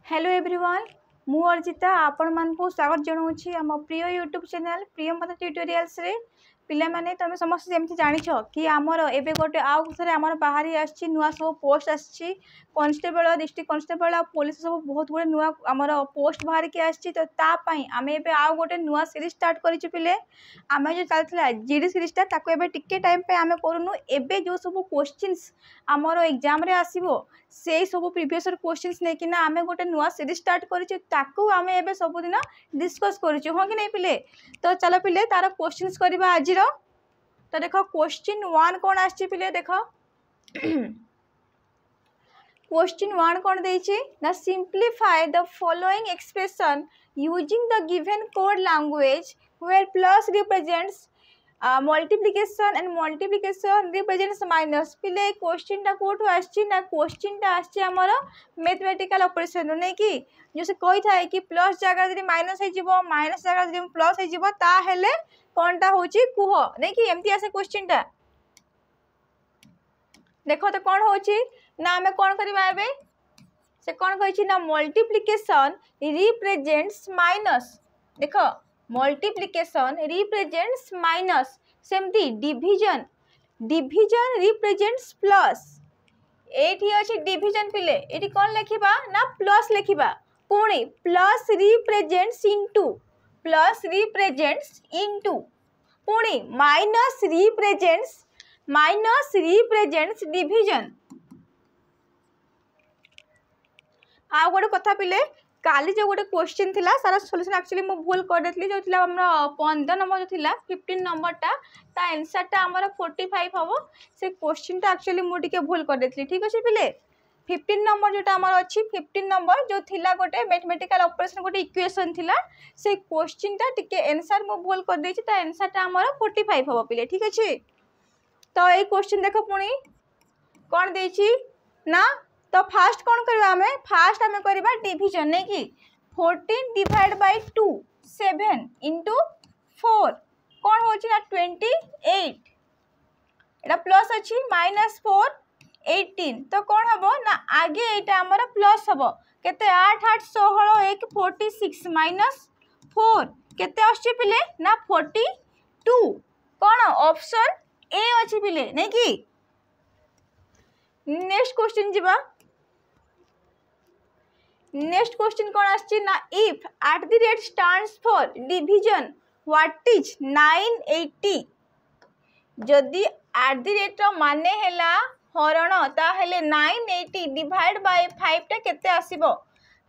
Hello everyone मु अर्जिता आपण मानकु स्वागत जनाऊँगी आम प्रिय यूट्यूब चैनल प्रिय मत ट्यूटोरियल्स रे पिला माने तुम समस्त जमी जान कि आमर एवं गोटे आउ थे आम बाहरी आसी नुआ सब पोस्ट आसी कन्स्टेबल डिस्ट्रिक्ट कन्स्टेबल आ पुलिस सब बहुत गुड़े नुआ आमर पोस्ट बाहर की आसी तो तापाई आम ए आउ गोटे नुआ सीरीज स्टार्ट करें पिले आम जो चलता जीडी सीरीजटा टिके टाइम पे आम करूँ एबे जो सब क्वेश्चंस आमर एग्जाम रे आसीबो से सब प्रीवियस क्वेश्चंस लेकिन आम गोटे नुआ सीरीज स्टार्ट करूँ आम ए सबुदिन डिस्कस करूँ हाँ कि नहीं पिले तो चलो पिले तार क्वेश्चंस करवा आज तो देख क्वेश्चन 1 कौन आछि पिले देख क्वेश्चन 1 कौन देछि ना simplify the following expression using the given code language where plus represents multiplication and multiplication represents minus पिले क्वेश्चन टा कोठु आछि ना क्वेश्चन टा आछि हमर मैथमेटिकल ऑपरेशन नै कि जो से कहि थाए कि प्लस जगह जदि माइनस हे जिवो माइनस जगह जदि प्लस हे जिवो ता हेले कोनटा होची कुह नै कि एमती आसे क्वेश्चन टा देखो तो कौन होची ना हमें कौन करबा एबे से कौन कहिछि ना मल्टीप्लिकेशन रिप्रेजेंट्स माइनस देखो मल्टीप्लिकेशन रिप्रेजेंट्स माइनस सेमती डिवीजन डिवीजन रिप्रेजेंट्स प्लस एठी अछि डिवीजन पिले एठी कौन लिखिबा ना प्लस लिखिबा पुणी प्लस रिप्रेजेंट्स इनटू पुणी माइनस रिप्रेजेंट्स डिवीजन आ गोटे कथा पिले काली जो गोटे क्वेश्चन थिला सारा सॉल्यूशन एक्चुअली मु भूल कर देतली जो थिला हमरा 15 नंबर जो थिला 15 नंबर ता आंसर ता हमरा 45 हबो से क्वेश्चन ता एक्चुअली मु टिके भूल कर देतली ठीक अछि पिले 15 नंबर जोटा हमरा अछि 15 नंबर जो थिला गोटे मैथमेटिकल ऑपरेशन गोटे इक्वेशन थिला से क्वेश्चन ता टिके आंसर मु भूल कर देछि ता आंसर ता हमरा 45 हबो पिले ठीक अछि तो ए क्वेश्चन देखो पुणी कोन देछि ना तो फास्ट कौन करवा हमें फास्ट हमें करवा डिवीजन नहीं कि 14 डिवाइड बाय 2 7 इंटू 4 कौन होची ना 28 एटा प्लस अच्छी -4 18 तो कौन हबो ना आगे एटा हमर प्लस हबो केते 8 8 16 1 46 -4 केते आछी पिले ना 42 कौन ऑप्शन ए अछि पिले नहीं कि नेक्स्ट क्वेश्चन जीवा नेक्स्ट क्वेश्चन कौन आछि ना if @ stands for division what is 980 जदि @ माने हैला हरण ता हेले 980 डिवाइड बाय 5 टा केते आसीबो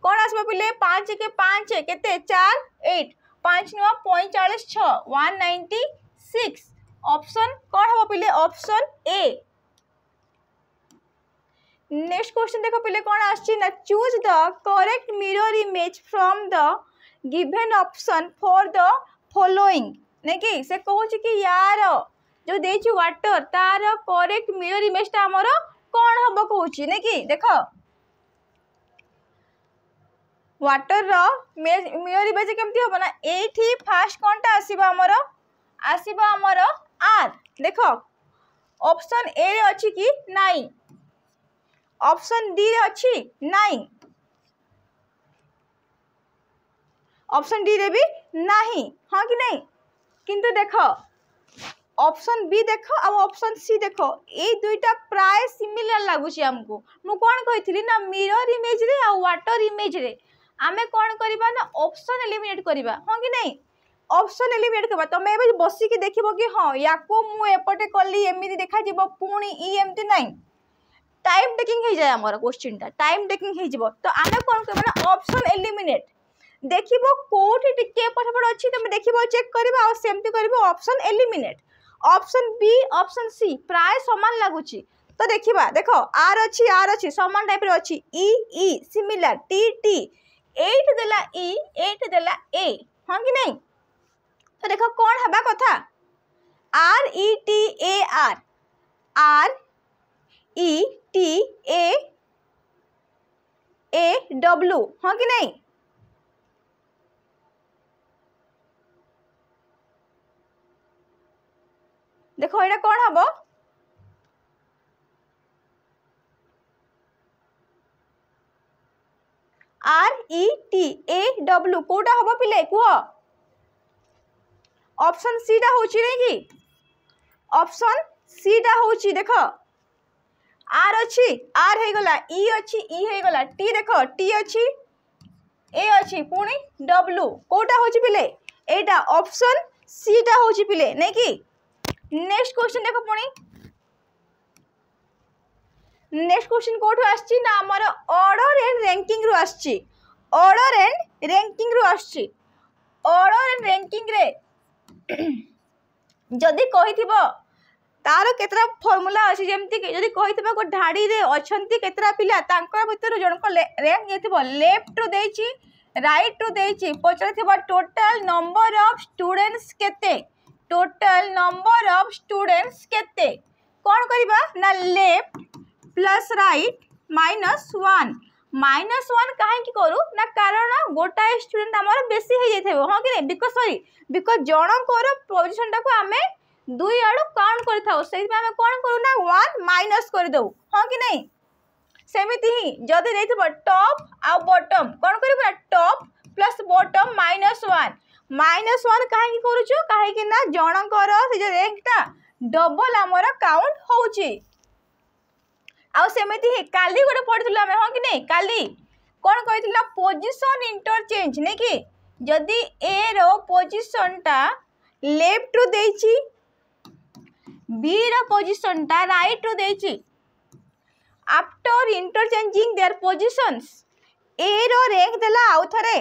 कोन आसीबो पिले 5 के 5 केते 4 8 5 9 45 6 196 ऑप्शन कौन हबो पिले ऑप्शन ए नेक्स्ट क्वेश्चन देखो पहले कौन आछि ना choose the correct mirror image from the given option for the following नहीं कि से कहूँ कि यार जो देछि वाटर तार करेक्ट मिरर इमेज ता हमर कौन हबो कहूँ नहीं कि देखो वाटर रो मिरर इमेज केमती हबो ना एठी फास्ट कोनटा आसीबा हमर आर देखो ऑप्शन ए रे अछि कि नहीं ऑप्शन डी रे अच्छी नहीं ऑप्शन डी रे भी नहीं हाँ कि नहीं किंतु देखो ऑप्शन बी देखो और ऑप्शन सी देखो ये दुईटा प्राय सिमिलर लागुची हमको मु कोन कहिथिली ना मिरर इमेज रे और वाटर इमेज रे आमे कोन करबा ना ऑप्शन एलिमिनेट करबा हाँ कि नहीं ऑप्शन एलिमिनेट करबा तमे एबे बसी के देखिबो कि हां याको मु एपटे कली एमिति देखा जिवो पुणी ई एमति नहीं टाइम टेकिंग हो जाए हमर क्वेश्चन टा टाइम टेकिंग हो जिवो तो आमे कोन करबा ना ऑप्शन एलिमिनेट देखिबो कोठी टिके पठपड़ अछि तमे देखिबो चेक करबा और सेमति करबो option eliminate option B option C प्राय समान लागुची तो देखिबा देखो आर अछि समान टाइप रे अछि ई सिमिलर टी 8 देला ई 8 देला ए हां कि नहीं तो देखो कोन हबा कथा R E T A R E T A W हाँ कि नहीं देखो एटा कौन हबो RETAW कोटा हम पिले कुह ऑप्शन सी टा होची नहीं कि ऑप्शन सी टा होची देख आर अच्छी आर हे गला ई अच्छी ई हे गला टी देख टी अच्छी ए अच्छी पुणी डब्ल्यू कोटा होची पिले एटा ऑप्शन सी टा होची पिले नहीं कि नेक्स्ट क्वेश्चन देखो पुणी नेक्स्ट क्वेश्चन कोठु आछि ना हमर ऑर्डर एंड रैंकिंग रु आछि ऑर्डर एंड रैंकिंग रु आछि ऑर्डर एंड रैंकिंग रे जदि कहिथिबो तार केतरा फार्मूला अछि जेमति कि जदि कहिथिबो को ढाडी रे अछंती केतरा पिला तांकर भितर जण को रैंक जेथिबो लेफ्ट रु देछि राइट रु देछि पचरथिबो टोटल नंबर ऑफ स्टूडेंट्स केते टोटल नंबर ऑफ स्टूडेंट्स केते कोन करबा ना लेफ्ट प्लस राइट -1 कहीं करू ना कारण गोटाए स्टूडेंट आमर बेसी हो जाइए हाँ कि because sorry because Jankar position टाक आम दुई आड़ काउंट कर कौन करूँ ना 1 माइनस कर दो हाँ कि नहीं सेमती ही जदि देथिबो टॉप आ बॉटम कौन कर टॉप प्लस बॉटम -1 कहीं करूँ कहीं ना जनकर से जो रैंक टा डबल आमर काउंट होउची आउ सेमती ही काली गोटे पढ़िथिलु आमे हाँ कि नहीं काली कौन कहिथिला पोजीशन इंटरचेंज नहीं कि जदि ए रो पोजीशन टा लेफ्ट रु देछि बी रो पोजीशन टा राइट रु देछि after interchanging their positions A रो रैंक देला आउ थरे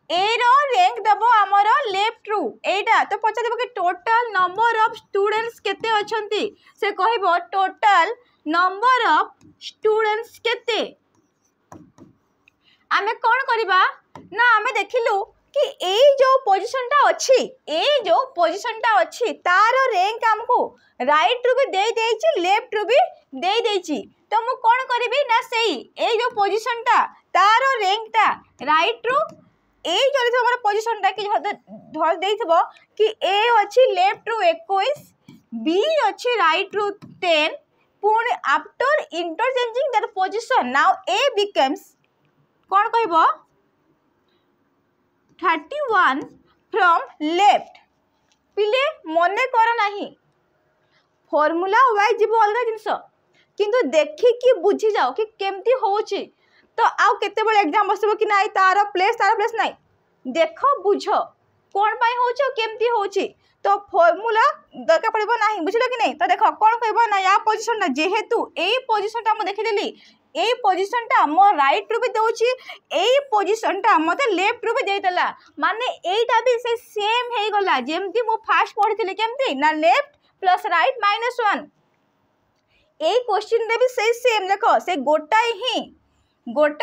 ए रो रैंक दबो हमर लेफ्ट रु एटा तो पचा देबो कि टोटल नंबर ऑफ स्टूडेंट्स केते अछंती से कहबो टोटल नंबर ऑफ स्टूडेंट्स केते आमे कोन करबा ना आमे देखिलु कि ए जो पोजीशन टा अछि तार रैंक हमको राइट रु भी दे देछि लेफ्ट रु भी दे देछि तो मु कोन करबी ना सेही ए जो पोजीशन टा तार रैंक टा राइट रु ए जो हमारा पोजीशन टा कि धर देइथबो कि ए अछि लेफ्ट रु 21 बी अछि राइट रु 10 पुणी after interchanging that position now A becomes कौन कहबो 31 फ्रॉम लेफ्ट पिले मने कर नाही फार्मूला वाइज जीव अलग जिनस किंतु देखि कि बुझी जाओ कि केमती होउची तो आउ केते बड़ एग्जाम बसबो कि नाही तार प्लेस नाही देख बुझ कौन पाई होउची केमती होउची तो फार्मूला दरकार पड़बो नाही बुझलो कि नहीं तो देख कौन कहबो ना या पोजीशन ना जेहेतु ए पोजीशन टा हम देखि देली ए पोजीशन टा मो राइट रु भी दोची ए पोजीशन टा मते लेफ्ट रु भी दे देला माने एटा भी से सेम हे गला जेमती मो फास्ट पढिथिले केमती ना लेफ्ट प्लस राइट -1 ए क्वेश्चन रे भी से सेम देखो से गोटा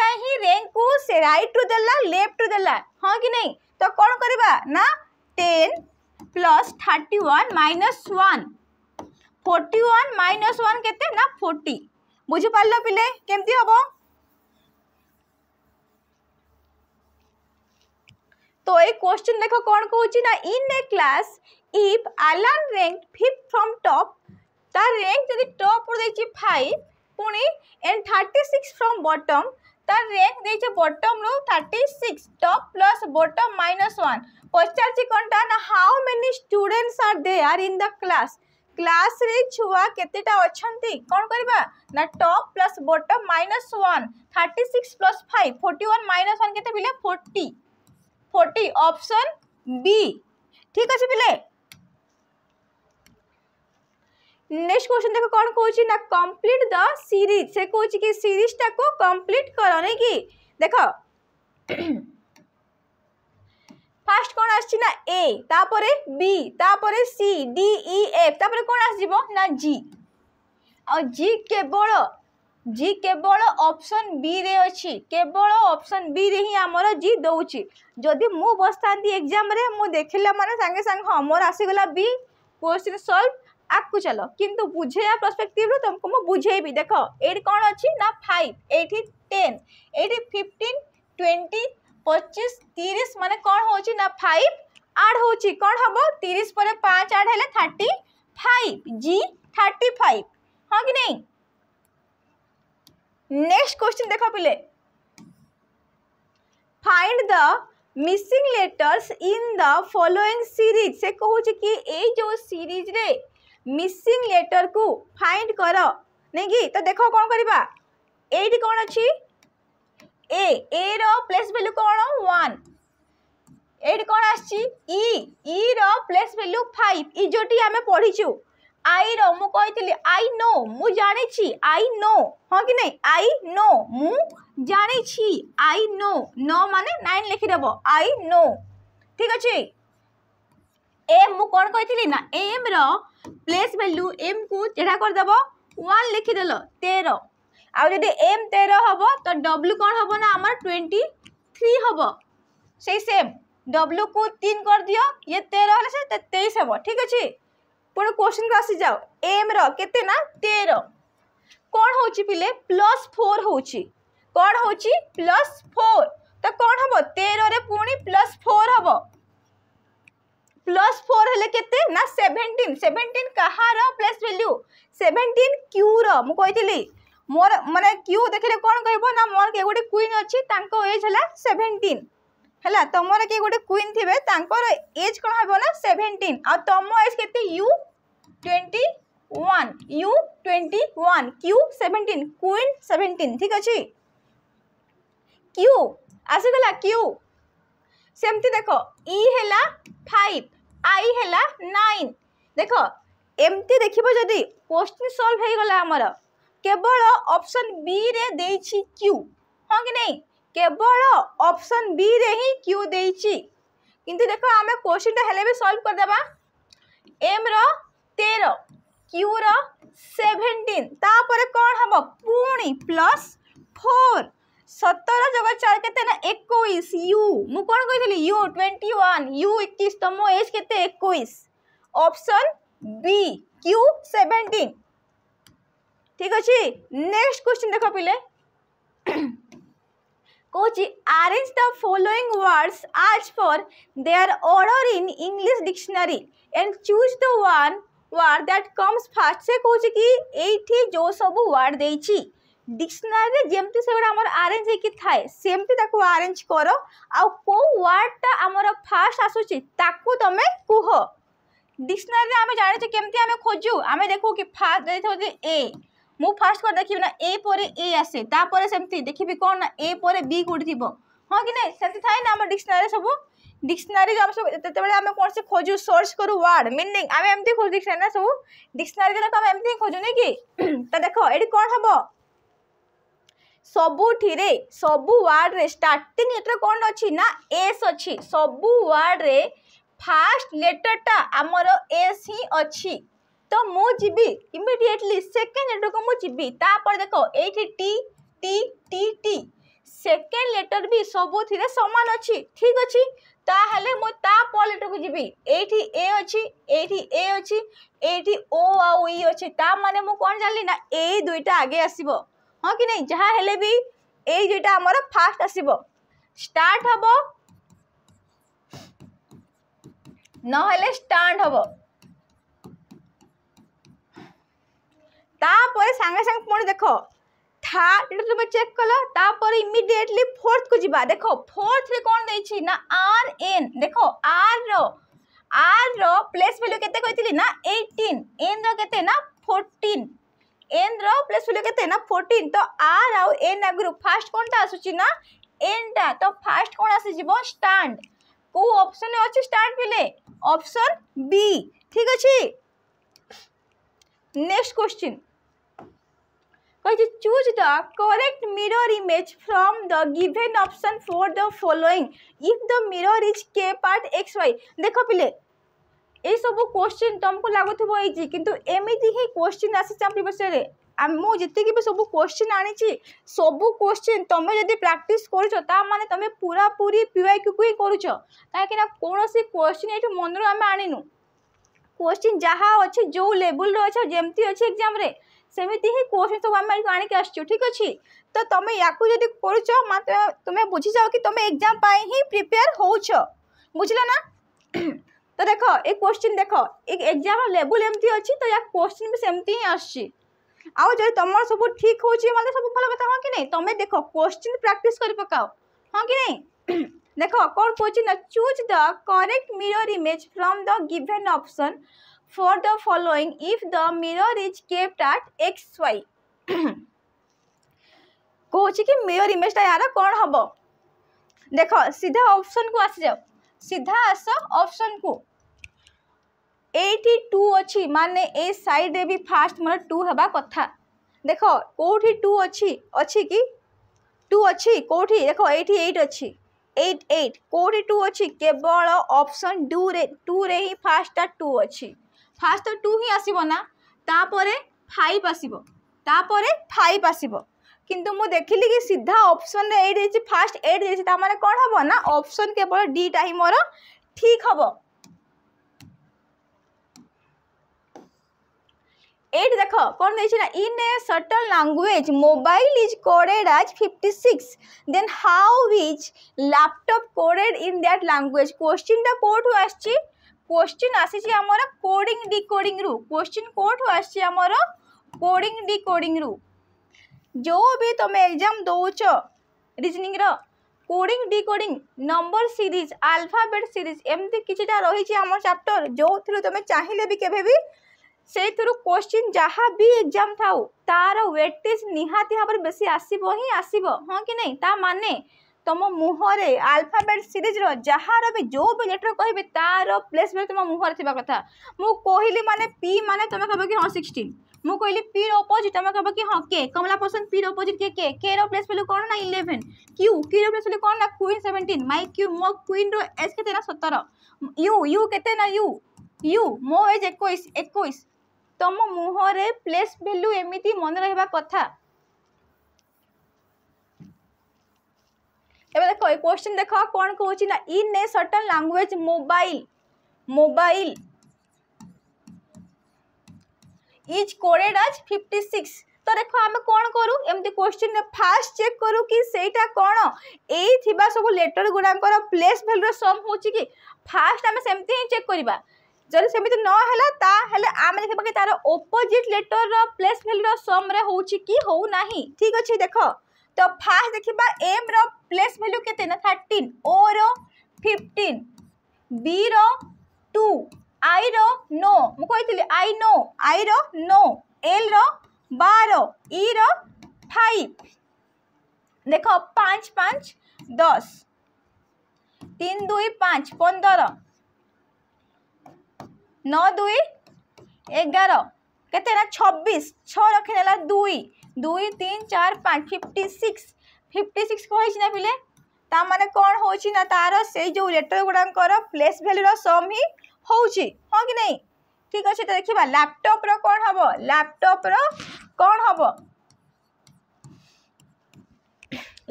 ही रैंक को से राइट रु देला लेफ्ट रु देला हाँ कि नहीं तो कौन करबा ना 10 प्लस 31 -1 41 -1 केते ना 40 बुझी पारलो पिले केमती हबो तो ए क्वेश्चन देखो कौन कहूची ना in a class if Alan ranked 5th from top तार रैंक जदि टॉप पर देछि 5 पुणी एंड 36 फ्रॉम बॉटम तार रैंक देछि बॉटम रो 36 टॉप प्लस बॉटम -1 पचारछि कोनटा ना how many students are there in the class रे छुआ केतेटा अछंती कोन करबा ना टॉप प्लस बॉटम -1 36 प्लस 5 41 -1 केते पिले 40 ऑप्शन बी ठीक अछि पिले नेक्स्ट क्वेश्चन देखो कौन कहूची ना कंप्लीट द सीरीज से कहूची कि सीरीज टा को कंप्लीट करो नहीं कि देखो फर्स्ट कौन आछि ना ए तापरे बी तापरे सी डी ई एफ तापरे कौन आसीबो ना जी और जी केवल ऑप्शन बी रे अछि केवल ऑप्शन बी रे ही हमर जी दउची जदि मु बसतांती एग्जाम रे मु देखिला माने संगे संग हमर आसी गला बी क्वेश्चन सॉल्व आकु चलो किंतु बुझेया पर्सपेक्टिव रो तुमको मु बुझेबी देखो एडी कोन अछि ना 5 एठी 10 एठी 15 20 25 30 माने कोन होची ना 5 ऐड होची कोन हबो 30 पर 5 ऐड हेले 35 जी 35 हां कि नहीं नेक्स्ट क्वेश्चन देखो पिले find the missing letters in the following series से कहूँ कि ए जो सीरीज रे मिसिंग लेटर को फाइंड कर नहीं कि तो देख कौन करवा एटी कौन अच्छी ए रो प्लेस वैल्यू कौन 1 एटी कौन आसी ई रो प्लेस वैल्यू 5 ई जोटी आमे पढ़ीचु आई रो मु कहितली आई नो मु जानी छी आई नो हां कि नहीं आई नो मु जानी छी आई नो नो माने 9 लिखि देबो आई नो ठीक अछि एम मु कोन कहितली ना एम रो प्लेस वैल्यू एम को जेडा कर देबो 1 लिखि देलो 13 आ जदि एम 13 हबो तो डब्ल्यू कोन हबो ना हमर 23 हबो से सेम डब्ल्यू को 3 कर दियो ये 13 हले से 23 हबो ठीक अछि पुणे क्वेश्चन को आसी जाओ एम रो केते ना 13 कोन होची पिले +4 होची कोन होची +4 तो कोन हबो 13 रे पुणी +4 हबो +4 हेले केते ना 17 कहार प्लेस वैल्यू 17 क्यू रो मु कहितली मोर माने क्यू देखले कोन कहबो ना मोर के गोटे क्वीन अछि तांको एज हला 17 हला तमर के गोटे क्वीन थिबे तांकर एज कोन हबो ना 17 आ तम एज केते यू 21 यू 21 क्यू 17 क्वीन 17 ठीक अछि क्यू आसी गला क्यू सेमती देखो ई हेला 5 आई हेला 9 देखो एमती देखिबो जदी क्वेश्चन सॉल्व हे गला हमर केवल ऑप्शन बी रे देछि क्यू हां कि नहीं केवल ऑप्शन बी रे ही क्यू देछि किंतु देखो हमें क्वेश्चन ता हेले भी सॉल्व कर देबा एम रो 13 क्यू रो 17 तापर कोन हबो पुणी +4 17 जगह 4 केते ना 21 यू मु कोन कहितली यू 21 यू 21 तमो एज केते 21 ऑप्शन बी क्यू 17 ठीक अछि नेक्स्ट क्वेश्चन देखो पिले Kochi arrange the following words as for their order in English dictionary and choose the one word that comes first से कोची कि एठी जो सब वर्ड देछि डिक्शनरी रे जेमती सेगुडा हमर अरेंज हे कि थाए सेमती ताको अरेंज करो आ को वर्ड ता हमर फर्स्ट आसुची ताको तमे कुहो डिक्शनरी रे हमें जाने छ केमती हमें खोजू हमें देखो कि फर्स्ट देथो जे ए मु फर्स्ट कर देखिबी ना ए परे ए आसे ता परे सेमती देखिबी कोन ना ए परे बी कोडी थिबो हां कि नहीं सेमती थाए ना हमर डिक्शनरी सब डिक्शनरी हम सब तते बेले हमें कोन से खोजू सर्च करू वर्ड मीनिंग हमें एमती खोज डिक्शनरी ना सब डिक्शनरी रे तो हम एमती खोजू नै कि त देखो एडी कोन हबो सबुठी रे सबु वर्ड रे स्टार्टिंग लेटर कोन अछि ना एस अछि सबु वर्ड रे फर्स्ट लेटर टा हमर एस ही अछि तो मु जिबी इमीडिएटली सेकंड लेटर को मु जिबी ता पर देखो एठी T T T T second letter भी सबु थिरे समान अछि ठीक अछि ता हले मु ता पर लेटर को जिबी एठी ए अछि एठी ओ आ ई अछि ता माने मु कोन जानली ना ए दुईटा आगे आसीबो हां कि नहीं जहा हेले भी ए दुईटा हमर फास्ट आसीबो स्टार्ट हबो न हेले स्टैंड हबो तापर संगे संग पुणी देखो थर्ड एटा तुम चेक कलो तापर इमीडिएटली फोर्थ को जिबा देखो फोर्थ रे कोन देछि ना आर एन देखो आर रो प्लेस वैल्यू केते कहितली ना 18 एन रो केते ना 14 एन रो प्लेस वैल्यू केते ना 14 तो आर आउ एन अगरु फर्स्ट कोनटा आसुची ना एन टा तो फर्स्ट कोन आसी जिवो स्टैंड को ऑप्शन में अछि स्टैंड पिले ऑप्शन बी ठीक अछि नेक्स्ट क्वेश्चन कहिजे choose the correct mirror image from the given option for the following if the mirror is के पार्ट एक्स वाई देखो पिले ए सब क्वेश्चन तुमको लागुथबो इजी किंतु एमिति ही क्वेश्चन आसी चापी बसरे मु जति कि सब क्वेश्चन आनी छी सब क्वेश्चन तमे जदी प्रैक्टिस करछो ता माने तमे पूरा पूरी पीवाईक्यू को ही करूछो काहे ना कोनोसी क्वेश्चन एठी मनरो हम आनिनु क्वेश्चन जहा अछि जो लेवल रो अछि जेमती अछि एग्जाम रे सेमिति ही क्वेश्चन सब हम आनी के आछो ठीक अछि तो तमे याकू जदी करूछो माते तमे बुझी जाओ कि तमे एग्जाम पाई ही प्रिपेयर होछो बुझला ना तो देखो एक क्वेश्चन देखो एक एग्जाम लेवल एमती अछि तो या क्वेश्चन भी सेमती ही आछि आउ जे तमर सब ठीक होछि माने सब भलो बताओ कि नहीं तमे देखो क्वेश्चन प्रैक्टिस करि पकाओ हाँ कि नहीं देख कौन कौन ना choose the correct mirror image from the given option for the following if the mirror is kept at X Y कौन कि मिरर इमेजटा यार कौन हम देख सीधा ऑप्शन को आसी जाओ सीधा आस ऑप्शन को 82 अच्छी माने ए साइड रे भी फास्ट मोर 2 हेबा कथा देख कोठी 2 अच्छी कि 2 अच्छी कोठी देख 88 अच्छी 88 कोठी 2 अच्छी केवल ऑप्शन 2 रे ही फास्ट 2 अच्छी फास्ट 2 ही आसीबो ना तापरे 5 आसीबो तापरे 5 आसीबो किंतु मु देखिली कि सीधा ऑप्शन रे 8 देछि फास्ट 8 देछि ता माने कोन हबो ना ऑप्शन केवल डी टा ही मोर ठीक हबो 8 देख कौन देछि ना in a certain language mobile is coded as 56 then how is laptop coded in that language question टा कोठु आछि क्वेश्चन आसी हमर कोडिंग डिकोडिंग रु क्वेश्चन कोठु आछि हमर कोडिंग डिकोडिंग रु जो भी तुम एग्जाम दौच रीजनिंग रो coding decoding number series alphabet series एमती किछिटा रही आम चैप्टर जो थ्रू तुम चाहिए भी केबे भी से थ्रू क्वेश्चन जहाँ भी एग्जाम थाउ तार वेटेज निहाती भाव बेसी आसीबो ही आसीबो हाँ कि नहीं ता माने तुम मुहरे अल्फाबेट सीरीज रो जहाँ भी जो भी लेटर कहबे तार प्लेस में तुम मुहर थिबा कथा मु कहली माने पी माने तुम कहबो कि हां 16 मु कहली पी रो अपोजिट तुम कहबो कि हां के कमला पर्सन पी रो अपोजिट के रो प्लेस वैल्यू कोन ना 11 क्यू रो प्लेस वैल्यू कोन ना क्वीन 17 माय क्यू मो क्वीन रो एज केते ना 17 यू केते ना यू मो एज 21 तुम मुहरे प्लेस वैल्यू एमिति मन रहबा कथा एबे देखो ए क्वेश्चन देखो कोन कहूची ना in a certain language mobile is coded as 56 तो देखो आम कौन करूँ एमती क्वेश्चन फास्ट चेक करूँ कि सेटा कौन एई थिबा सब लेटर गुडाकर प्लेस वैल्यू सम होची कि फास्ट आम सेमती ही चेक करबा जदि सेमिति न हैला ता हेले आम देखबा कि तार ऑपोजिट लेटर रो प्लेस वैल्यू रो सम रे होची कि हो नाही ठीक अछि देखो तो फास्ट देखिबा एम रो प्लेस वैल्यू केते ना 13 ओ रो 15 बी रो 2 आई रो नो मु कहितली आई रो नो एल रो 12 ई रो 5 देखो 5 5 10 3 2 5 15 9 2 11 केते ना 26 6 रखिनेला 2 2 3 4 5 56 कहै छी ना पिले ता माने कोन होची ना तार से जो लेटर गुडांकर प्लेस वैल्यू रो सम ही होची हां कि नहीं ठीक अछि तो देखिबा लैपटॉप रो कोन हबो लैपटॉप रो कोन हबो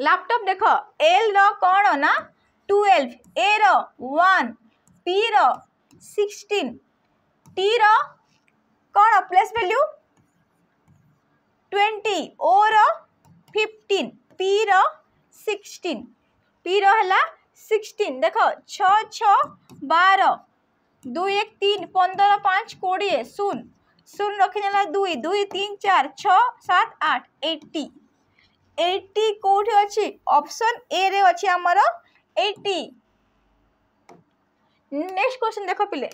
लैपटॉप देखो एल रो कोन ना 12 ए रो 1 पी रो 16 टी रो कोन प्लेस वैल्यू 20 ओ रो 15 पी रो 16 पी रो हला 16 देखो 6 6 12 2 1 3 15 5 20 शून शून रखिनेला 2 2 3 4 6 7 8 80 कोठी अछि ऑप्शन ए रे अछि हमर 80 नेक्स्ट क्वेश्चन देखो पिले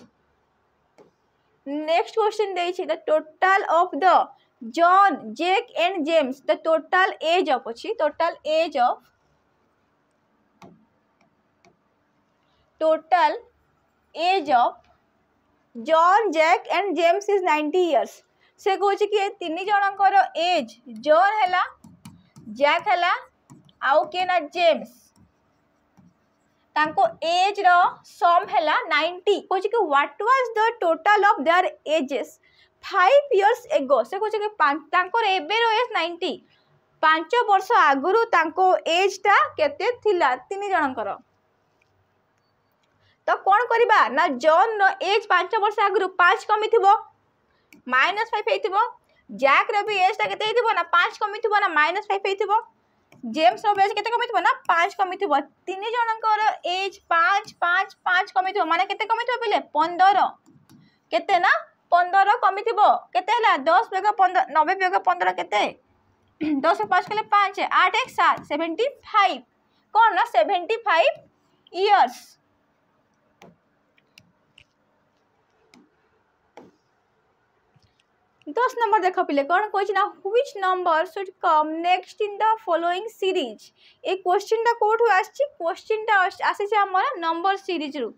नेक्स्ट क्वेश्चन देछि the total of the John Jack and James the total age of अछि total age of John Jack and James is 90 years से कहछि कि तीन जनकर एज जॉन हैला जैक हैला आउ के ना जेम्स तांको एज रो सम हैला 90 कहछि कि what was the total of their edges 5 years ago से कहछि कि तांको एबे रो एज 90 5 वर्ष आगुरु तांको एज टा केते थिला तीन जनकर तो कौन करबा ना जॉन रो एज 5 वर्ष आगुरु 5 कमी थिबो -5 हेतिबो जैक रो भी एज ता केते हेतिबो ना 5 कमी थिबो ना -5 हेतिबो जेम्स रो एज केते कमी थिबो ना 5 कमी थिबो तीन जनकर एज 5 5 5 कमी थिबो माने केते कमी थिबो पहिले 15 केते ना 15 कमी थिबो केते हला 10 बेगा 15 90 बेगा 15 केते 10 5 कले 5 8 1 7 75 कौन ना 75 इयर्स। दस नंबर देख पिले कौन कह ना which number should come next in the following series. A question टा कोठु आछि, क्वेश्चन टा आसी हमर नंबर सीरीज रु।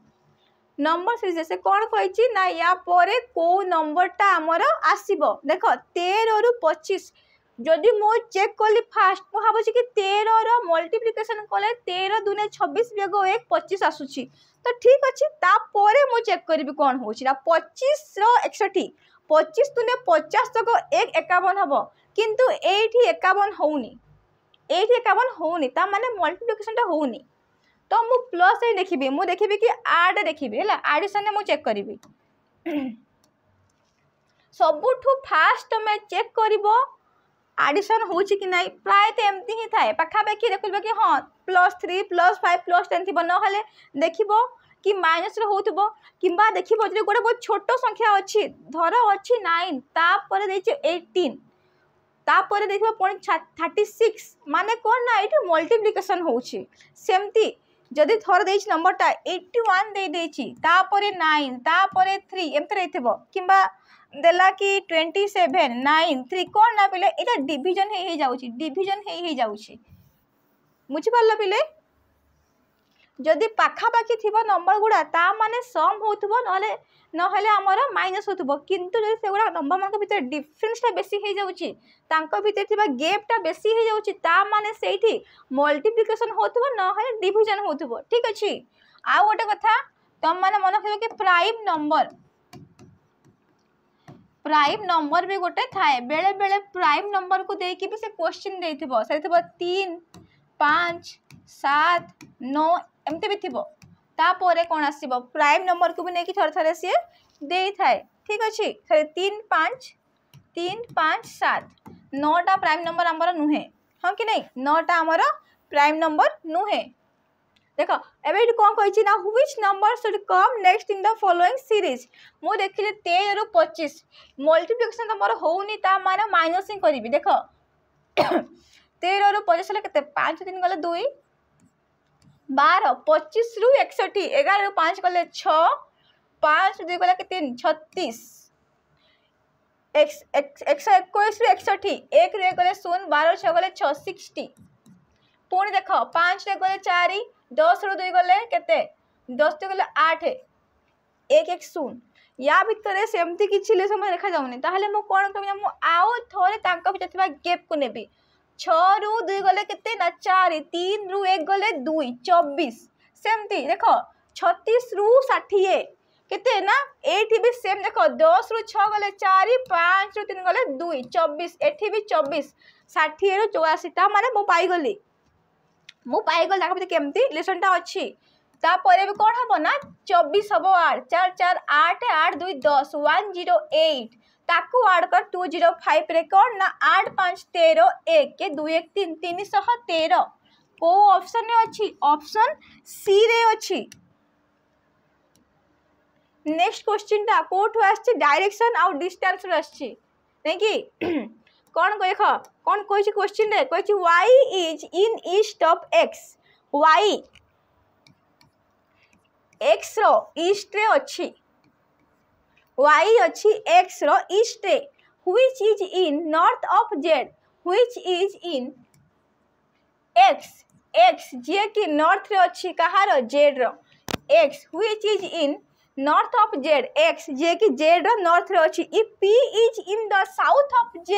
नंबर सीरीज से कौन कही ना या परे को नंबर टा आमर आसीबो। देख 13 रु 25 जदि मु चेक कली फास्ट मु भाबुची कि 13 रो मल्टीप्लिकेशन कले 13 दुने 26 बेगो 1 25 आसुची। तो ठीक अछि ता परे मु चेक करबी कोन होची ना 25 रो 61 25 दुने 50 तक 1 51 हबो किंतु एठी 51 होउनी, एठी 51 होउनी ता माने मल्टीप्लिकेशन टा होउनी। तो मु प्लस ए देखिबी, मु देखिबी कि ऐड देखिबी हैला एडिशन ने मु चेक करबी। सबुठु फास्ट में चेक करबो एडिशन होची कि नाही, प्राय तो एमती ही थाए पाखापाखि देखिबो कि हाँ +3 +5 +10 थी न हले देखिबो कि माइनस रे होतबो किंबा देखिबो जे गोटे बहुत छोट संख्या अछि धर अछि 9 तापर देछि 18 तापर देखिबो 36 माने कोन ना एठी मल्टीप्लिकेशन होछि। सेमती जदि थर देछि नंबरटा 81 दे देछि तापर 9 तापर 3 एमते रहथिबो किंबा देला कि 27 9 3 कोन ना पिले एटा डिवीजन हे जाउछि, डिवीजन हे जाउछि बुझि पारला पिले। जदि पाखापाखि थिबो नंबर गुडा ता माने सम होतबो नहले नहले हमर माइनस होतबो किंतु जदि से गुडा नंबर मान के भीतर डिफरेंस टा बेसी हे जाउछि तांको भीतर थिबा गैप टा बेसी हे जाउछि ता माने सेठी मल्टीप्लिकेशन होतबो नहले डिवीजन होतबो। ठीक अछि। आ गोटे कथा तम माने मन रखिबो कि प्राइम नंबर भी गोटे थाए बेले बेले प्राइम नंबर को देकी भी से क्वेश्चन देथिबो से थिबो 3 5 7 9 एमते भी थिबो तापरे कोन आसीबो प्राइम नंबर को भी नेकी थर थरे से देई थाए। ठीक अछि। 3 5 7 9टा प्राइम नंबर हमर नुहे हां कि नहीं 9टा हमर प्राइम नंबर नुहे। देखो एबे इट कोन कहि छी ना which number should come next in the following series. मु देखिले 13 रु 25 मल्टीप्लिकेशन हमर होउनी ता माने माइनसिंग करबी। देखो 13 रु 25 ले केते 5 3 गले 2 12 25 रु 61 11 रु 5 गले 6 5 2 गले केते 36 121 रु 61 1 रे गले 0 12 6 गले 6 60 पुणी देख 5 रे गले 4 10 रु 2 गले केते 10 गले 8 1 1 0 या भितरे सेमती किछि ले समय देखा जाउनी ताहले मु कोन करबी मु आउ थोरे तांका भितर थिबा गैप को नेबी 6 रु 2 गले केते ना 4 3 रु 1 गले 2 24 सेमती देखो 36 रु 60 केते ना एठी भी सेम देखो 10 रु 6 गले 4 5 रु 3 गले 2 24 एठी भी 24 60 रु 84 ता माने मु पाई गली ताका भितर केमती लेसन टा अछि तापरे भी कोन हबो ना 24 हबो 8 4 4 8 8 2 10 108 ताकू ऐड कर 205 रे कोन ना 8 5 13 1 के 2 1 3 313 को ऑप्शन ने अछि ऑप्शन सी रे अछि। नेक्स्ट क्वेश्चन टा कोठु आछि डायरेक्शन आउ डिस्टेंस रे अछि नै कि कौन देख कौन कहि क्वेश्चन रे कहि y is in east of x y x रो ईस्ट रे अछि y अछि x रो ईस्ट रे which is in north of z which is in x जे कि नॉर्थ रे अछि कहारो z रो x which is in north of z x जे कि z रो नॉर्थ रे अछि if p is in the south of z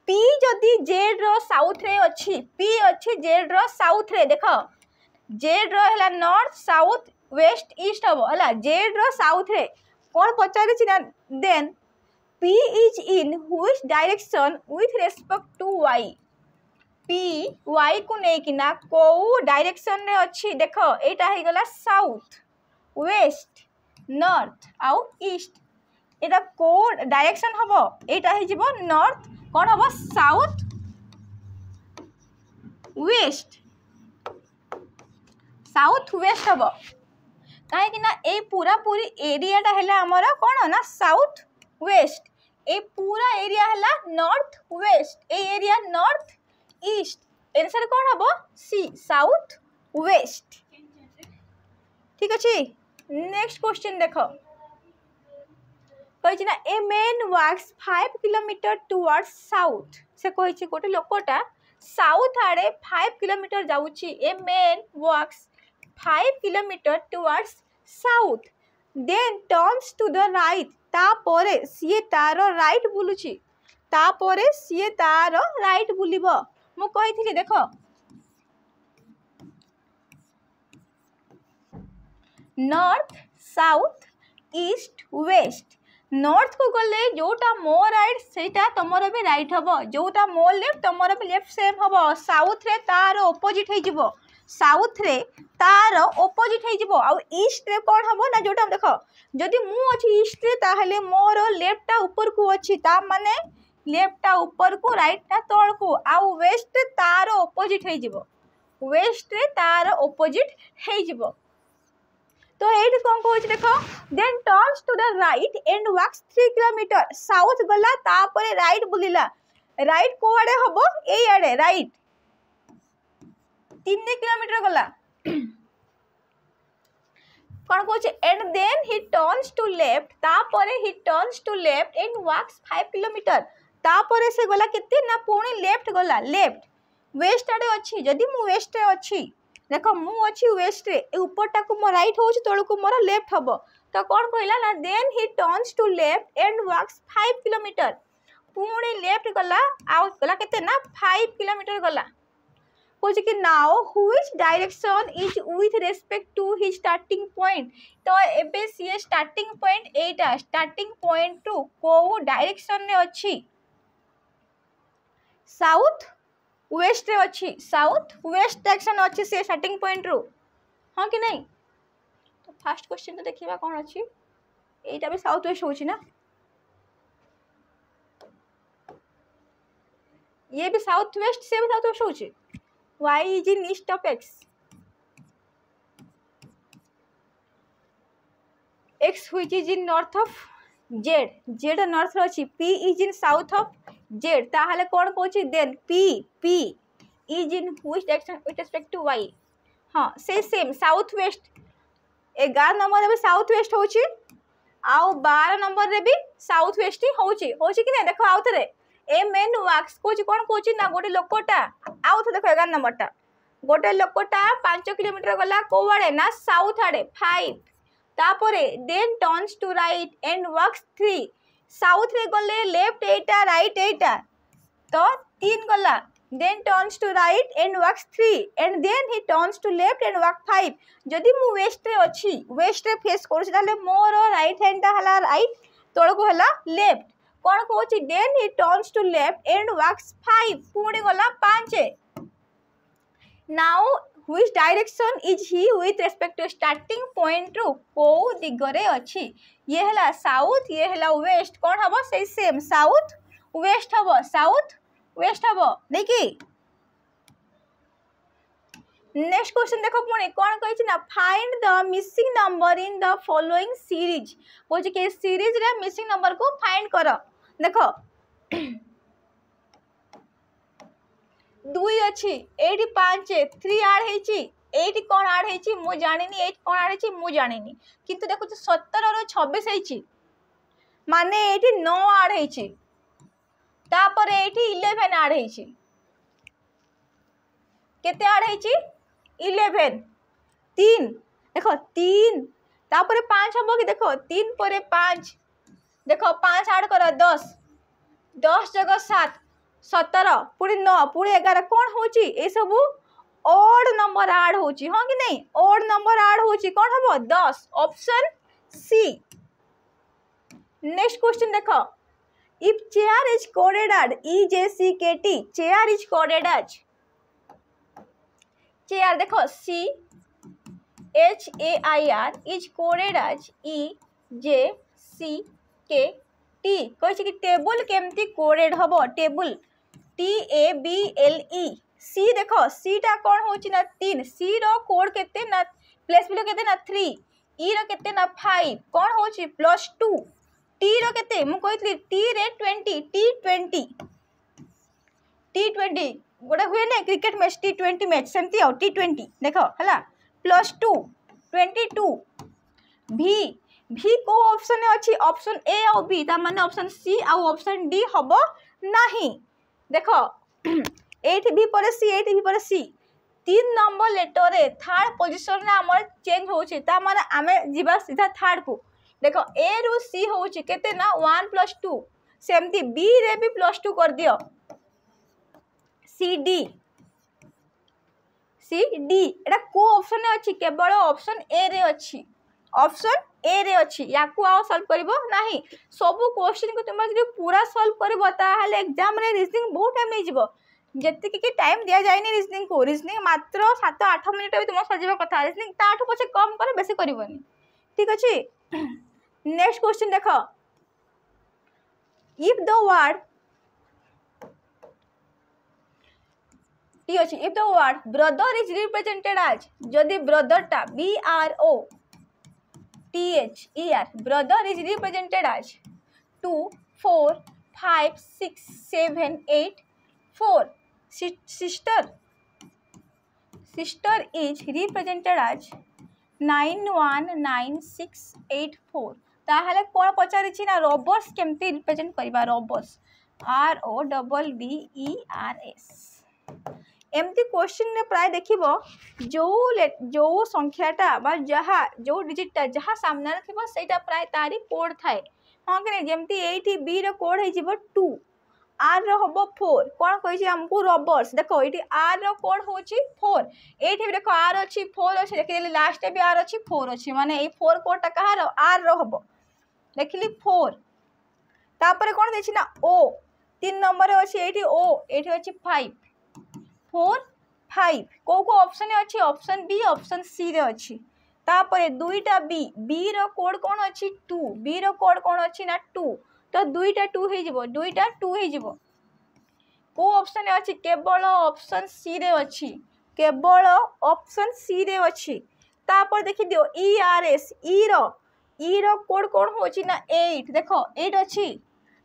p जदि z रो साउथ रे अछि p अछि z रो साउथ रे देखो z रो हला नॉर्थ साउथ वेस्ट ईस्ट हबो हला z रो साउथ रे कोन पचारि छी ना then p is in which direction with respect to y p y को नै कि ना को डायरेक्शन रे अछि देखो एटा हे गला साउथ वेस्ट नॉर्थ आउ ईस्ट एटा को डायरेक्शन हबो एटा हे जिवो नॉर्थ कोन हबो साउथ वेस्ट हबो काहे कि ना ए पूरा पूरी एरिया टा हैला हमर कोन ना साउथ वेस्ट ए पूरा एरिया हैला नॉर्थ वेस्ट ए एरिया नॉर्थ ईस्ट आंसर कोन हबो सी साउथ वेस्ट ठीक अच्छे। नेक्स्ट क्वेश्चन देख कही ना a man works 5 kilometre towards south से कही गोटे लोकटा साउथ आड़े 5 किलोमीटर जाऊँगी a man works 5 kilometre towards south then turns to the right तापरे सीए तार राइट बुलुची तापरे सीए तार राइट बुलिबो मु कही देख north south east west north को गले जोटा मो राइट सेटा तमर भी राइट हबो जोटा मो लेफ्ट तमर भी लेफ्ट सेम हबो साउथ रे तार ऑपोजिट हे जिवो साउथ रे तार ऑपोजिट हे जिवो आ ईस्ट रे कोन हबो ना जोटा देखो जदि मु अछि ईस्ट रे ताहले मोर लेफ्ट टा ऊपर को अछि ता माने लेफ्ट टा ऊपर को राइट टा तळ को आ वेस्ट तार ऑपोजिट हे जिवो वेस्ट रे तार ऑपोजिट हे जिवो तो ये कौन कह देख then turns to the right and walks 3 kilometre south गला तापरे राइट बुलिला राइट को आड़े हबो ए आड़े राइट 3 किलोमीटर गला कौन कह and then he turns to left तापरे he turns to left and walks 5 kilometre तापरे से गला केते ना पुणी लेफ्ट गला लेफ्ट वेस्ट आड़े अच्छी जदि मु वेस्ट रे अच्छी देख मु अच्छी वेस्ट रे ऊपरटा को मो राइट हो तल को मोर लेफ्ट हम तो कौन कहला ना then he turns to left and walks 5 kilometre पुणी लेफ्ट गला आउट गला केते ना 5 किलोमीटर गला कह कि now which direction is with respect to his starting point तो एबे सी स्टार्टिंग पॉइंट एटा स्टार्टिंग पॉइंट टू को डायरेक्शन रे अच्छी साउथ वेस्ट रे अच्छी साउथ वेस्ट डायरेक्शन अच्छी से स्टार्टिंग पॉइंट रू हाँ कि नहीं तो फर्स्ट क्वेश्चन तो देखिबा कौन अच्छी एटा भी साउथ वेस्ट होची ना ये भी साउथ वेस्ट से भी साउथ वेस्ट होची y is in east of x x which is in north of z z north रे अच्छी p is in south of z ताहले कौन कहूची then p is in which direction with respect to y हाँ से same south west 11 number रे south west होची आउ 12 नंबर रे भी साउथ वेस्ट ही होची कि नहीं देखो आउ थरे ए मेन वर्क्स कहूची कौन कहूची ना गोटे लोकटा आउ थ देखो 11 नंबर टा गोटे लोकटा 5 किलोमीटर गला को आड़े ना साउथ आड़े 5 तापरे then turns to right and works 3 south रे गले लेफ्ट एटा राइट एटा तो 3 गला then turns to right and works 3 and then he turns to left and work 5 जदि मु वेस्ट रे अछि वेस्ट रे फेस करूछि ताले मोर राइट हैंड ता हला राइट तळ को हला लेफ्ट कोन कहूछि then he turns to left and works 5 पुणी गला 5 now which direction is he with respect to starting point रू को दिगरे अछि ये हला साउथ ये हला वेस्ट कौन हबो से सेम साउथ वेस्ट हबो साउथ वेस्ट हबो नहीं कि नेक्स्ट क्वेश्चन देखो पुणी कौन कहि ना find the missing number in the following series बोझ के सीरीज रे मिसिंग नंबर को फाइंड करो देखो 2 अछि 8 5 3 ऐड हेची 8 कोन ऐड हेची मु जानिनी 8 कोन ऐड हेची मु जानिनी किंतु देखो 17 रो 26 हेची माने एठी 9 ऐड हेची तापर एठी 11 ऐड हेची केते ऐड हेची 11 3 देखो 3 तापर 5 हबो कि देखो 3 परे 5 देखो 5 ऐड करो 10 10 जगह 7 17 पुणी 9 पुणी 11 कौन होची ए सब ओड नंबर ऐड होची हाँ कि नहीं ओड नंबर ऐड होची कौन हबो 10 ऑप्शन सी। नेक्स्ट क्वेश्चन देखो if chair is coded as EJCKT chair is coded as chair देखो CHAIR is coded as EJCKT कहि कि टेबल केमती कोडेड हबो टेबल TABLE सी देखो सी टा कौन होची ना 3 सी रो कोड केते ना प्लस बिलो केते ना 3 ई रो केते ना 5 कौन होची +2 टी रो केते मु कहितली टी रे 20 T20 गोटे हुए ना क्रिकेट मैच T20 मैच सेमती आ T20 देख है +2 22 भी भी को ऑप्शन अच्छी ऑप्शन ए आउ बी ता माने ऑप्शन सी आउ ऑप्शन डी हबो नहीं देख एठी भी पर सी एठी भी पर सी 3 नंबर लेटर रे थर्ड पोजीशन रे हमर चेंज होची ता माने आमे जीवा सीधा थर्ड को देख ए रु सी होची केते ना 1 + 2 सेमती बी रे भी +2 कर दियो सी डी एटा को ऑप्शन अच्छी केवल ऑप्शन ए रे अच्छी ऑप्शन ए रे अच्छी या को आ सॉल्व करबो नहीं सब क्वेश्चन को तुम जदी पूरा सॉल्व करबो ताहाले एग्जाम रे रीजनिंग बहुत टाइम नहीं जीवो जति कि टाइम दिया जायनी रीजनिंग को रीजनिंग मात्र 7-8 मिनिट भी तुम सजीव कथा रीजनिंग ताठो पछे कम करे बेसी करबोनी ठीक अछि नेक्स्ट क्वेश्चन देखो if the word if the word brother is represented as जदि brother टा BROTHER brother is represented as 2 4 5 6 7 8 4 sister is represented as 9 1 9 6 8 4 ताहले कोन पचारि छी ना रोबर्स केमती रिप्रेजेंट करबा रोबर्स ROBBERS एमती क्वेश्चन ने प्राय देखिबो जो संख्याटा बा जहा जो डिजिटटा जहा सामने थिबो सेटा प्राय तारी कोड थाए हां कि जेमती एठी बी रो कोड हे जिवो 2 आर रो हबो 4 कोन कहि छी हमकु रबर्स देखो एठी आर रो कोड होची 4 एठी भी देखो आर अछि 4 अछि देखिले लास्ट भी आर अछि 4 अछि माने ए 4 कोडटा कहा रो आर रो हबो देखिली 4 तापर कोन देछि ना ओ 3 नंबर अछि एठी ओ एठी अछि 5 4 5 को ऑप्शन अच्छी ऑप्शन बी ऑप्शन सी रे अच्छी तापर दुईटा बी रो कोड कोन अच्छी 2 बी रो कोड कोन अच्छी ना 2 तो दुईटा 2 हे जिवो दुईटा 2 हे जिवो को ऑप्शन अच्छी केवल ऑप्शन सी रे अच्छी केवल ऑप्शन सी रे अच्छी तापर देखि दियो ERS ई रो कोड कोन होची ना 8 देखो 8 अच्छी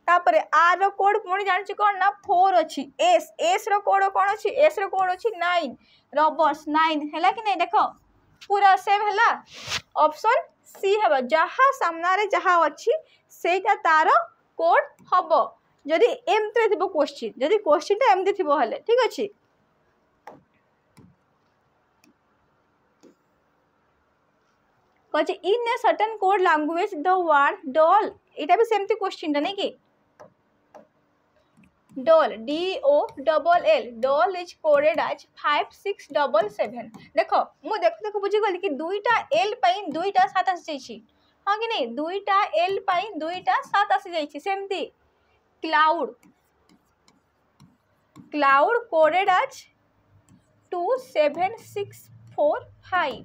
तापर आर रो कोड पुणी जानि कोन ना 4 अछि एस रो कोड कोन अछि एस रो कोड अछि 9 रबर्स 9 हैला कि नहीं देखो पूरा सेम हैला ऑप्शन सी हबो जहा सामना रे जहा अछि सेटा तारो कोड हबो जदी एमते थिबो क्वेश्चन जदी क्वेश्चन ता एमते थिबो हले ठीक अछि कछ in a certain code language the word doll एटा भी सेमती क्वेश्चन ता नै कि doll DOLL doll is coded as 5677 देखो मु देखो बुझी गली कि दुईटा L पई दुईटा 7 आसी जाई छी हां कि नहीं दुईटा L पई दुईटा 7 आसी जाई छी सेमती cloud coded as 27645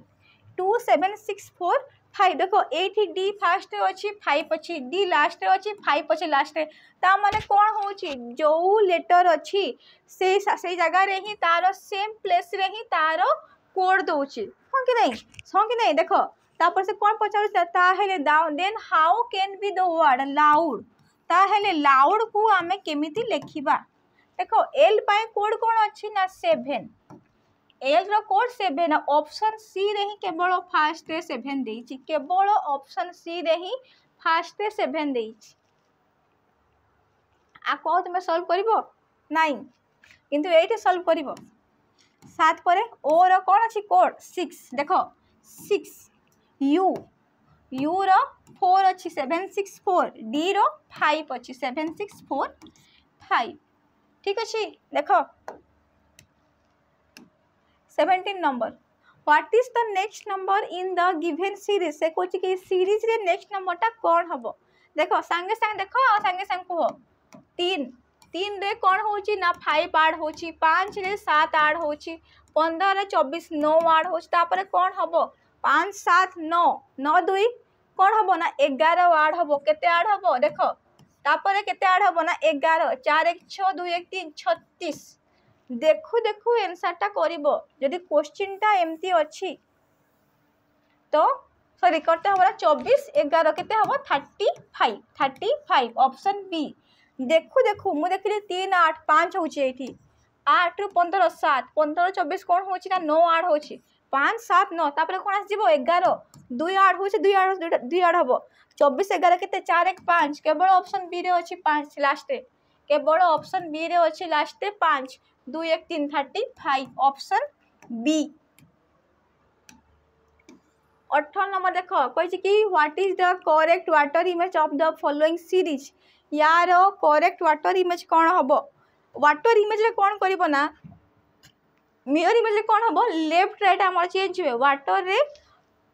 27645 देखो एठी डी फास्ट अछि 5 अछि डी लास्ट अछि 5 अछि लास्ट ता माने कोन होची जो लेटर अछि से जगह रे ही तारो सेम प्लेस रे ही तारो कोड दोची हां कि नहीं देखो तापर से कोन पचारु ता हेले then how can be the word loud ता हेले लाउड को हमें केमिति लेखिबा देखो एल पाए कोड कोन अछि ना 7 एल रो कोड 7 ऑप्शन सी रे ही केवल फास्ट रे 7 देई छी केवल ऑप्शन सी रे ही फास्ट रे 7 देई छी आ को तुम सॉल्व करिवो नहीं किंतु एठी सॉल्व करिवो 7 परे ओ रो कोन अछि कोड 6 देखो 6 यू रो 4 अछि 764 डी रो 5 अछि 7645 ठीक अछि देखो 17 number what is the next number in the given series से कोची के सीरीज रे नेक्स्ट नंबर टा कोन हबो देखो संगे संग देखो संगे संग को 3 रे कोन होची ना 5 ऐड होची 5 रे 7 ऐड होची 15 रे 24 9 ऐड होची तापर कोन हबो 5 7 9 9 2 कोन हबो ना 11 ऐड हबो केते ऐड हबो देखो तापर केते ऐड हबो ना 11 4 1 6 2 1 3 36 देखु देखु आंसर टा करिवो जदी क्वेश्चन टा एमती अछि तो सॉरी करते हमरा 24 11 केते हबो 35 ऑप्शन बी देखु देखु मु देखली 3 8 5 होची एठी 8 रु 15 7 15 24 कौन होची ना 9 8 होची 5 7 9 तापर कौन आसीबो 11 2 8 होची 2 8 हबो 24 11 केते 4 1 5 केवल ऑप्शन बी रे अछि 5 लास्ट केवल ऑप्शन बी रे अछि लास्ट 5 2 1 3 35 ऑप्शन बी। 18 नंबर देखो कहि कि what is the correct water image of the following series यार करेक्ट वाटर इमेज कौन हबो वाटर इमेज रे कौन करिवो ना मिरर इमेज रे कौन हबो लेफ्ट राइट हमर चेंज हुए वाटर रे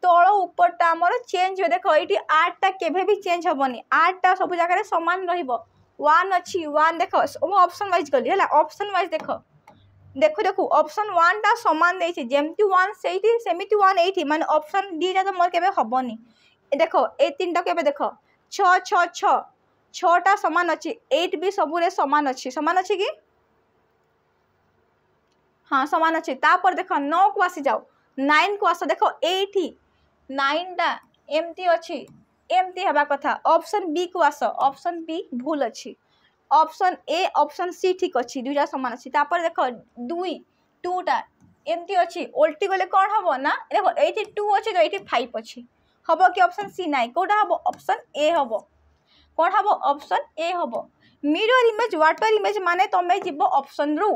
तळ ऊपरटा हमर चेंज हुए देखो एटी 8 टा केभे भी चेंज हबनी 8 टा सब जगह रे समान रहिबो 1 अछि 1 देखो ओ ऑप्शन वाइज गली हला ऑप्शन वाइज देखो देखो देखो ऑप्शन 1 टा समान देछि जेमति 1 सेठी सेमिति 1 एठी माने ऑप्शन डी जा तो मोर केबे हबनी देखो ए तीन टा केबे देखो 6 6 6 6 टा समान अछि 8 भी सबुरे समान अछि कि हाँ समान अच्छे तापर देख 9 को आसी जाओ 9 को आस देख एठी 9 टा एमती अच्छी एमती हवा कथा ऑप्शन बी को आस ऑप्शन बी भूल अच्छी ऑप्शन ए ऑप्शन सी ठीक अच्छी दुईटा समान अच्छी तापर देख 2 टा एमती अच्छी उल्टी गले कौन हम ना देख ये 2 अच्छी तो ये 5 अच्छी हम कि ऑप्शन सी ना कौटा हम ऑप्शन ए हम कौन हम ऑप्शन ए हम मिरर इमेज वाटर इमेज माने तुम्हें जीव ऑप्शन रु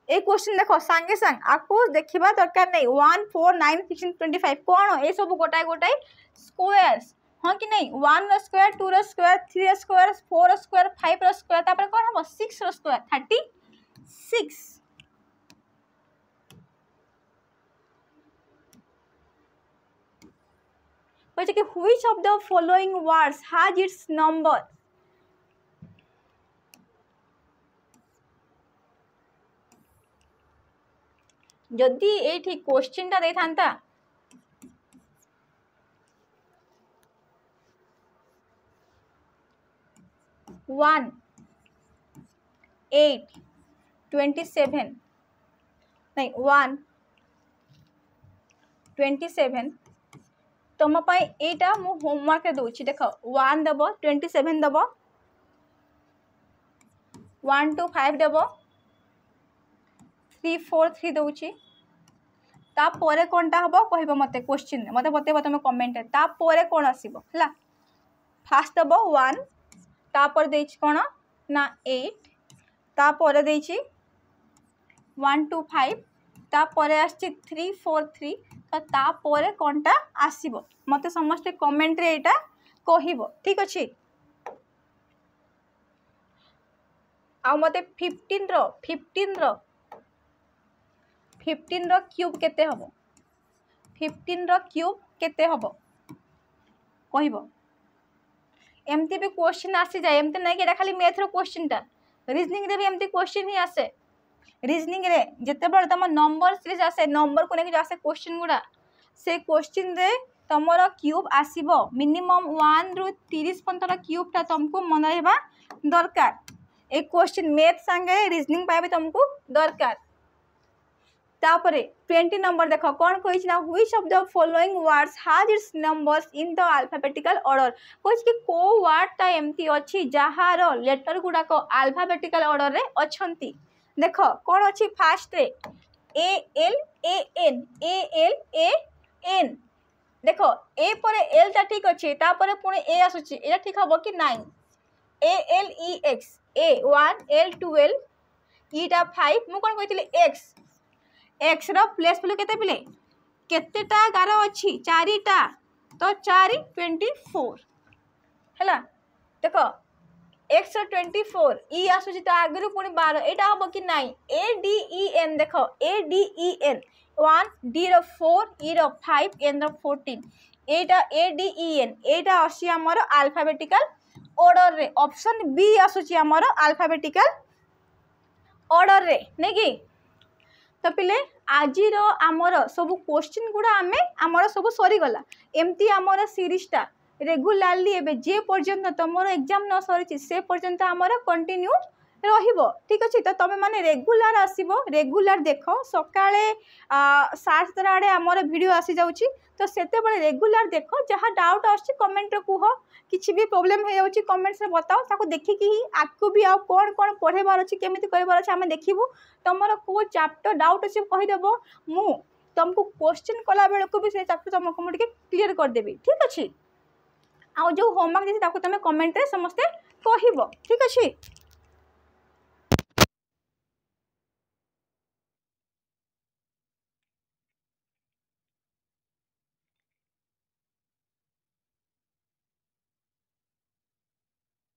ए क्वेश्चन देखो सांगे सांग आपको देखिबा दरकार नहीं 1 4 9 16 25 कौन ए सब गोटाए गोटाए स्क्वायर्स हाँ कि नहीं 1 रो स्क्वायर 2 रो स्क्वायर 3 रो स्क्वायर 4 रो स्क्वायर 5 रो स्क्वायर तापर कौन हम 6 रो स्क्वायर 36 कहै कि which of the following words has its number जदि ये क्वेश्चन टा दे था 1 8 27 नहीं 1 27 तुम यहाँ मु होमवर्क दूसरी देख 1 दब 27 दब 1 2 5 दब 3 4 3 दूची तापर कौन टा हम कह मत क्वेश्चन मत बतेब तुम कमेंट तापर कौन आसो है फास्ट दब 1 तापर दे कौन ना 8 तापर दे 1 2 5 तापर आसी 3 4 3 तो तापर कौन टा आसो मत समस्ते कमेंट रे एटा कहिबो ठीक अच्छे आ मत 15 रो क्यूब केते हबो 15 रो क्यूब केते हबो कहिबो एमती भी क्वेश्चन आसी जाए एमती नहीं कि खाली मैथ रो क्वेश्चन टा रीजनिंग रे भी एमती क्वेश्चन ही आसे रीजनिंग रे जते बड़ तम नंबर सीरीज आसे नंबर को लेके आसे क्वेश्चन गुडा से क्वेश्चन रे तमरो क्यूब आसीबो मिनिमम 1 रु 30 पर्यंत क्यूब टा तुमको मन रहबा दरकार एक क्वेश्चन मैथ संगे रीजनिंग पाए तुमको दरकार तापरे 20 नंबर देखो कौन कही ना which of the following words has its numbers in the alphabetical order कहि कि को वर्ड ता एमती अछि जहार लेटर गुडा को अल्फाबेटिकल ऑर्डर रे अछंती देखो कौन अछि फास्ट रे ए एल ए एन देखो ए पर एल ता ठीक अछि तापर पुणी ए आसुछि एटा ठीक हबो कि नाही A L E x A 1 L 12 ईटा 5 मु कोन कहितली एक्स एक्स रो प्लेस वैल्यू केते पिले केतेटा गार अछि 4टा तो 4 24 हैला देखो एक्स 24 ई आसुछि तो आगरु पुणी 12 एटा हबो कि नाही ए डी ई एन देखो A D E N 1 D रो 4 ई रो 5 एन रो 14 एटा ए डी ई एन एटा आसी हमर अल्फाबेटिकल ऑर्डर रे ऑप्शन बी आसुछि हमर अल्फाबेटिकल ऑर्डर रे नै कि तो पिले आज आमर सब क्वेश्चन गुड़ा आम आमर सब सरीगला एमती आमर सीरीजटा रेगुलारली एबे जे पर्यंत तुम एग्जाम न सरी से पर्यंत आमर कंटिन्यू रहिबो ठीक अच्छे। तो तुम मैंने रेगुलर आसब रेगुलर देख सकाଳେ 7:30 आड़े आमर वीडियो आसी जाऊँगी तो से रेगुलर देख जहाँ डाउट आसछि कमेंट रे कुह किसी भी प्रॉब्लम हो जाऊँगी कमेंट्स रे बताओ ताको देखिकी ही आगु भी आउ कौन कौन पढ़ेबार अच्छी केमी करार अच्छे आम देखू तुम को चैप्टर डाउट अच्छे कहीदेव मु तुमको क्वेश्चन कला बेल को भी से चैप्टर तुमको मुझे क्लीयर करदेवी ठीक अच्छे। आउ जो होमवर्क देती तुम कमेंट रे समस्ते कहब ठीक अच्छे।